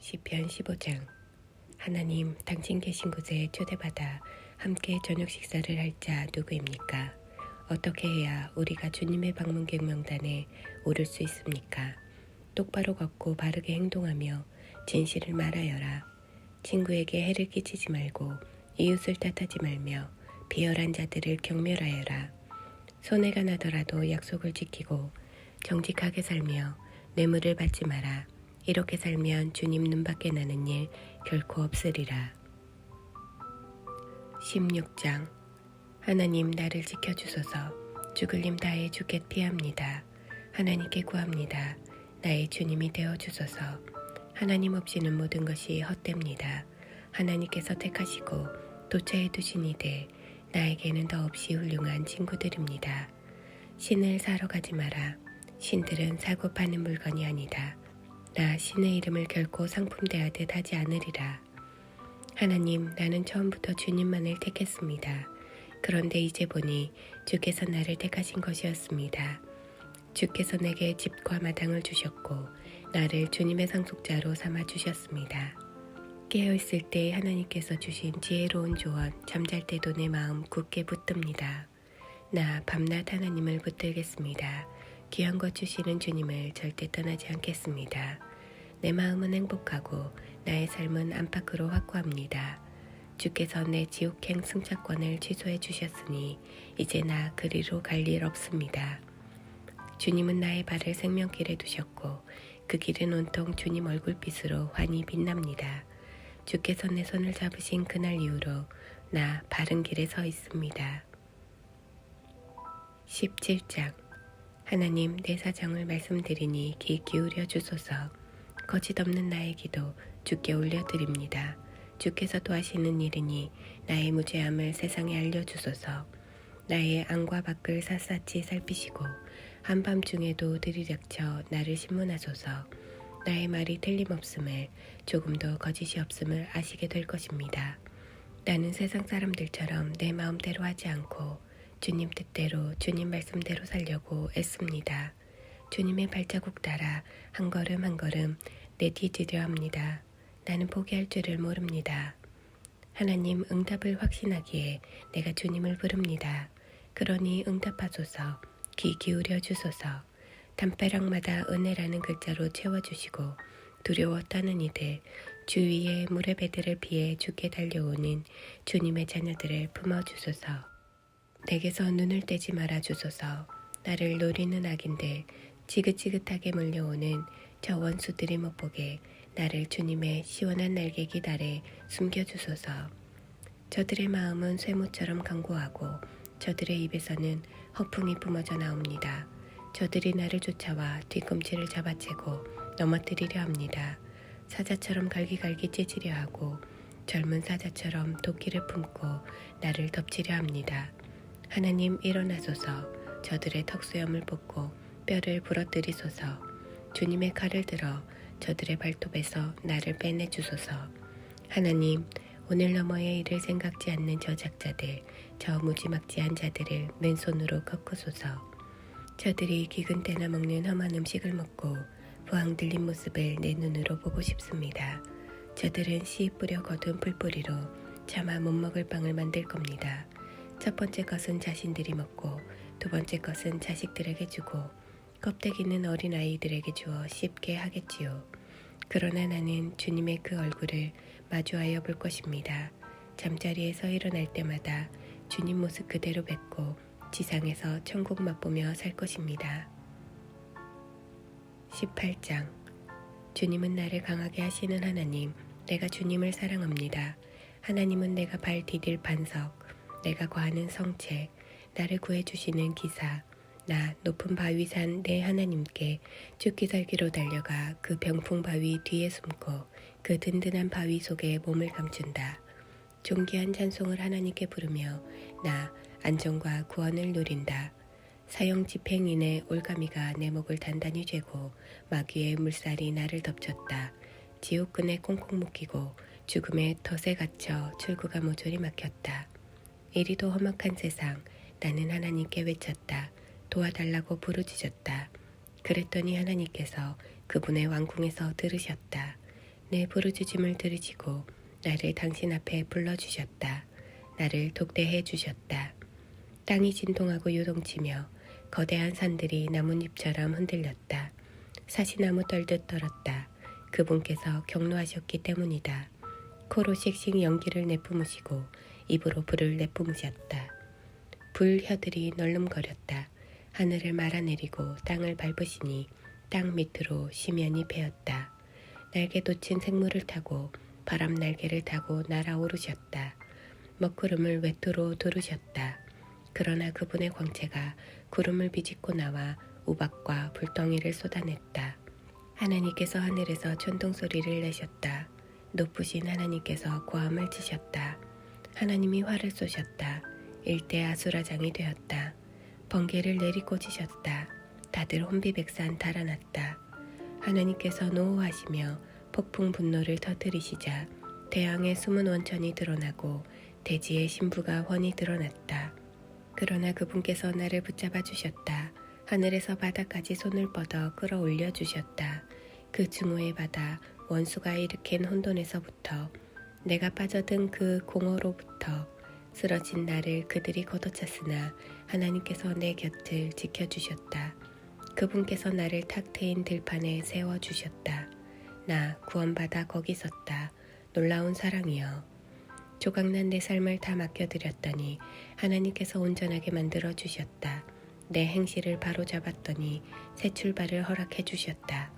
시편 15장. 하나님, 당신 계신 곳에 초대받아 함께 저녁 식사를 할 자 누구입니까? 어떻게 해야 우리가 주님의 방문객 명단에 오를 수 있습니까? 똑바로 걷고 바르게 행동하며 진실을 말하여라. 친구에게 해를 끼치지 말고 이웃을 탓하지 말며 비열한 자들을 경멸하여라. 손해가 나더라도 약속을 지키고 정직하게 살며 뇌물을 받지 마라. 이렇게 살면 주님 눈밖에 나는 일 결코 없으리라. 16장. 하나님, 나를 지켜주소서. 죽을 힘 다해 주께 피합니다. 하나님께 구합니다. 나의 주님이 되어주소서. 하나님 없이는 모든 것이 헛됩니다. 하나님께서 택하시고 도처에 두신 이들, 나에게는 더없이 훌륭한 친구들입니다. 신을 사러 가지 마라. 신들은 사고 파는 물건이 아니다. 나 신의 이름을 결코 상품 대하듯 하지 않으리라. 하나님, 나는 처음부터 주님만을 택했습니다. 그런데 이제 보니 주께서 나를 택하신 것이었습니다. 주께서 내게 집과 마당을 주셨고 나를 주님의 상속자로 삼아 주셨습니다. 깨어있을 때 하나님께서 주신 지혜로운 조언, 잠잘 때도 내 마음 굳게 붙듭니다. 나 밤낮 하나님을 붙들겠습니다. 귀한 것 주시는 주님을 절대 떠나지 않겠습니다. 내 마음은 행복하고 나의 삶은 안팎으로 확고합니다. 주께서 내 지옥행 승차권을 취소해 주셨으니 이제 나 그리로 갈 일 없습니다. 주님은 나의 발을 생명길에 두셨고 그 길은 온통 주님 얼굴빛으로 환히 빛납니다. 주께서 내 손을 잡으신 그날 이후로 나 바른 길에 서 있습니다. 17장. 하나님, 내 사정을 말씀드리니 귀 기울여 주소서. 거짓 없는 나의 기도 주께 올려드립니다. 주께서 도하시는 일이니 나의 무죄함을 세상에 알려주소서. 나의 안과 밖을 샅샅이 살피시고 한밤중에도 들이닥쳐 나를 신문하소서. 나의 말이 틀림없음을, 조금도 거짓이 없음을 아시게 될 것입니다. 나는 세상 사람들처럼 내 마음대로 하지 않고 주님 뜻대로, 주님 말씀대로 살려고 애씁니다. 주님의 발자국 따라 한 걸음 한 걸음 내디디려 합니다. 나는 포기할 줄을 모릅니다. 하나님, 응답을 확신하기에 내가 주님을 부릅니다. 그러니 응답하소서. 귀 기울여 주소서. 담벼락마다 은혜라는 글자로 채워주시고 두려워 떠는 이들, 주위에 물의 배들을 피해 주께 달려오는 주님의 자녀들을 품어주소서. 내게서 눈을 떼지 말아 주소서. 나를 노리는 악인들, 지긋지긋하게 몰려오는 저 원수들이 못 보게 나를 주님의 시원한 날개 기다래 숨겨주소서. 저들의 마음은 쇠무처럼 강고하고 저들의 입에서는 허풍이 뿜어져 나옵니다. 저들이 나를 쫓아와 뒤꿈치를 잡아채고 넘어뜨리려 합니다. 사자처럼 갈기갈기 찢으려 하고 젊은 사자처럼 도끼를 품고 나를 덮치려 합니다. 하나님, 일어나소서. 저들의 턱수염을 뽑고 뼈를 부러뜨리소서. 주님의 칼을 들어 저들의 발톱에서 나를 빼내주소서. 하나님, 오늘 너머의 일을 생각지 않는 저 작자들, 저 무지막지한 자들을 맨손으로 꺾으소서. 저들이 기근 때나 먹는 험한 음식을 먹고 부항 들린 모습을 내 눈으로 보고 싶습니다. 저들은 씨 뿌려 거둔 풀뿌리로 차마 못 먹을 빵을 만들 겁니다. 첫 번째 것은 자신들이 먹고 두 번째 것은 자식들에게 주고 껍데기는 어린아이들에게 주어 씹게 하겠지요. 그러나 나는 주님의 그 얼굴을 마주하여 볼 것입니다. 잠자리에서 일어날 때마다 주님 모습 그대로 뵙고 지상에서 천국 맛보며 살 것입니다. 18장. 주님은 나를 강하게 하시는 하나님, 내가 주님을 사랑합니다. 하나님은 내가 발 디딜 반석, 내가 거하는 성체, 나를 구해주시는 기사. 나 높은 바위 산 내 하나님께 죽기 살기로 달려가 그 병풍 바위 뒤에 숨고 그 든든한 바위 속에 몸을 감춘다. 존귀한 찬송을 하나님께 부르며 나 안정과 구원을 누린다. 사형 집행인의 올가미가 내 목을 단단히 죄고 마귀의 물살이 나를 덮쳤다. 지옥끈에 꽁꽁 묶이고 죽음의 덫에 갇혀 출구가 모조리 막혔다. 이리도 험악한 세상, 나는 하나님께 외쳤다. 도와달라고 부르짖었다. 그랬더니 하나님께서 그분의 왕궁에서 들으셨다. 내 부르짖음을 들으시고 나를 당신 앞에 불러주셨다. 나를 독대해 주셨다. 땅이 진동하고 요동치며 거대한 산들이 나뭇잎처럼 흔들렸다. 사시나무 떨듯 떨었다. 그분께서 경노하셨기 때문이다. 코로 씩씩 연기를 내뿜으시고 입으로 불을 내뿜으셨다. 불혀들이 널름거렸다. 하늘을 말아내리고 땅을 밟으시니 땅 밑으로 심연이 베었다. 날개 돋친 생물을 타고 바람 날개를 타고 날아오르셨다. 먹구름을 외투로 두르셨다. 그러나 그분의 광채가 구름을 비집고 나와 우박과 불덩이를 쏟아냈다. 하나님께서 하늘에서 천둥소리를 내셨다. 높으신 하나님께서 고함을 치셨다. 하나님이 화를 쏘셨다. 일대 아수라장이 되었다. 번개를 내리꽂으셨다. 다들 혼비백산 달아났다. 하나님께서 노호하시며 폭풍 분노를 터뜨리시자 대양의 숨은 원천이 드러나고 대지의 신부가 훤히 드러났다. 그러나 그분께서 나를 붙잡아 주셨다. 하늘에서 바다까지 손을 뻗어 끌어올려 주셨다. 그 증오의 바다 원수가 일으킨 혼돈에서부터 내가 빠져든 그 공허로부터 쓰러진 나를 그들이 걷어찼으나 하나님께서 내 곁을 지켜주셨다. 그분께서 나를 탁 트인 들판에 세워주셨다. 나 구원받아 거기 섰다. 놀라운 사랑이여. 조각난 내 삶을 다 맡겨드렸더니 하나님께서 온전하게 만들어주셨다. 내 행실을 바로잡았더니 새 출발을 허락해 주셨다.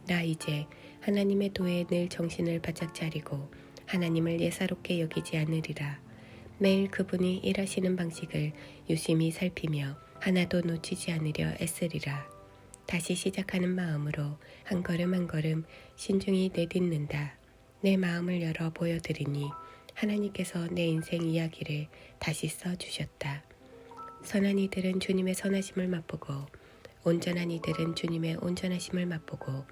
나 이제 하나님의 도에 늘 정신을 바짝 차리고 하나님을 예사롭게 여기지 않으리라. 매일 그분이 일하시는 방식을 유심히 살피며 하나도 놓치지 않으려 애쓰리라. 다시 시작하는 마음으로 한 걸음 한 걸음 신중히 내딛는다. 내 마음을 열어 보여드리니 하나님께서 내 인생 이야기를 다시 써주셨다. 선한 이들은 주님의 선하심을 맛보고 온전한 이들은 주님의 온전하심을 맛보고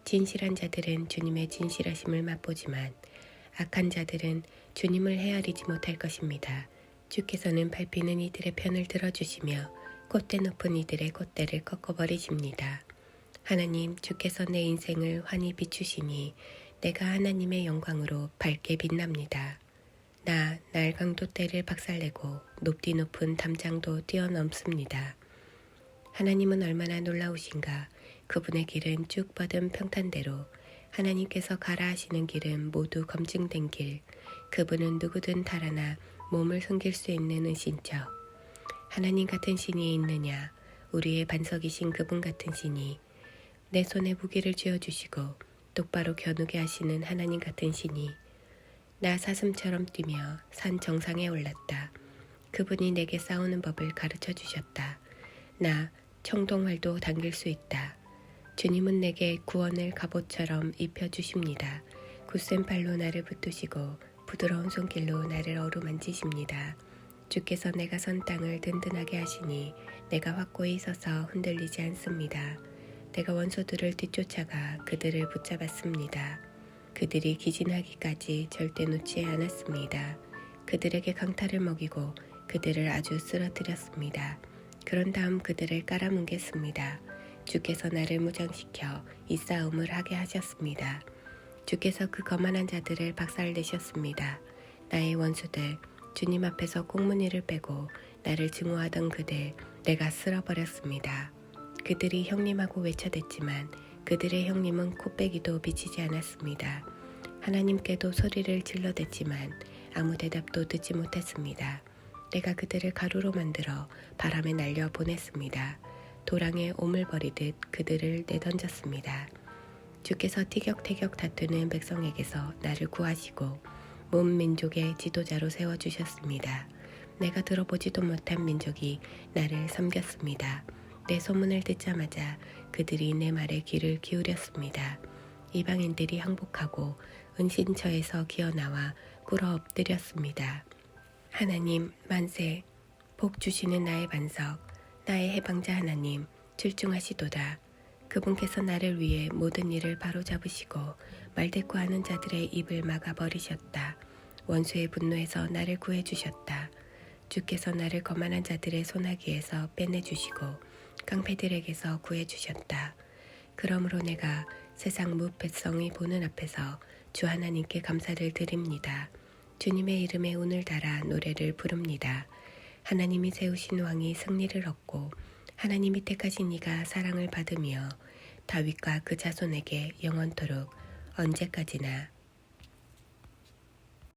진실한 자들은 주님의 진실하심을 맛보지만 악한 자들은 주님을 헤아리지 못할 것입니다. 주께서는 밟히는 이들의 편을 들어주시며 콧대 높은 이들의 콧대를 꺾어버리십니다. 하나님, 주께서 내 인생을 환히 비추시니 내가 하나님의 영광으로 밝게 빛납니다. 나 날강도대를 박살내고 높디 높은 담장도 뛰어넘습니다. 하나님은 얼마나 놀라우신가. 그분의 길은 쭉 뻗은 평탄대로 하나님께서 가라 하시는 길은 모두 검증된 길. 그분은 누구든 달아나 몸을 숨길 수 있는 은신처. 하나님 같은 신이 있느냐. 우리의 반석이신 그분 같은 신이 내 손에 무기를 쥐어주시고 똑바로 겨누게 하시는 하나님 같은 신이 나 사슴처럼 뛰며 산 정상에 올랐다. 그분이 내게 싸우는 법을 가르쳐 주셨다. 나 청동활도 당길 수 있다. 주님은 내게 구원을 갑옷처럼 입혀주십니다. 굳센 팔로 나를 붙드시고 부드러운 손길로 나를 어루만지십니다. 주께서 내가 선 땅을 든든하게 하시니 내가 확고히 서서 흔들리지 않습니다. 내가 원수들을 뒤쫓아가 그들을 붙잡았습니다. 그들이 기진하기까지 절대 놓지 않았습니다. 그들에게 강탈을 먹이고 그들을 아주 쓰러뜨렸습니다. 그런 다음 그들을 깔아뭉갰습니다. 주께서 나를 무장시켜 이 싸움을 하게 하셨습니다. 주께서 그 거만한 자들을 박살내셨습니다. 나의 원수들, 주님 앞에서 꽁무니를 빼고 나를 증오하던 그들, 내가 쓸어버렸습니다. 그들이 형님하고 외쳐댔지만 그들의 형님은 코빼기도 비치지 않았습니다. 하나님께도 소리를 질러댔지만 아무 대답도 듣지 못했습니다. 내가 그들을 가루로 만들어 바람에 날려 보냈습니다. 도랑에 오물버리듯 그들을 내던졌습니다. 주께서 티격태격 다투는 백성에게서 나를 구하시고 문 민족의 지도자로 세워주셨습니다. 내가 들어보지도 못한 민족이 나를 섬겼습니다. 내 소문을 듣자마자 그들이 내 말에 귀를 기울였습니다. 이방인들이 항복하고 은신처에서 기어나와 꿇어 엎드렸습니다. 하나님 만세, 복 주시는 나의 반석, 나의 해방자 하나님 출중하시도다. 그분께서 나를 위해 모든 일을 바로잡으시고 말대꾸하는 자들의 입을 막아버리셨다. 원수의 분노에서 나를 구해주셨다. 주께서 나를 거만한 자들의 손아귀에서 빼내주시고 깡패들에게서 구해주셨다. 그러므로 내가 세상 무백성이 보는 앞에서 주 하나님께 감사를 드립니다. 주님의 이름에 운을 달아 노래를 부릅니다. 하나님이 세우신 왕이 승리를 얻고 하나님이 택하신 이가 사랑을 받으며 다윗과 그 자손에게 영원토록 언제까지나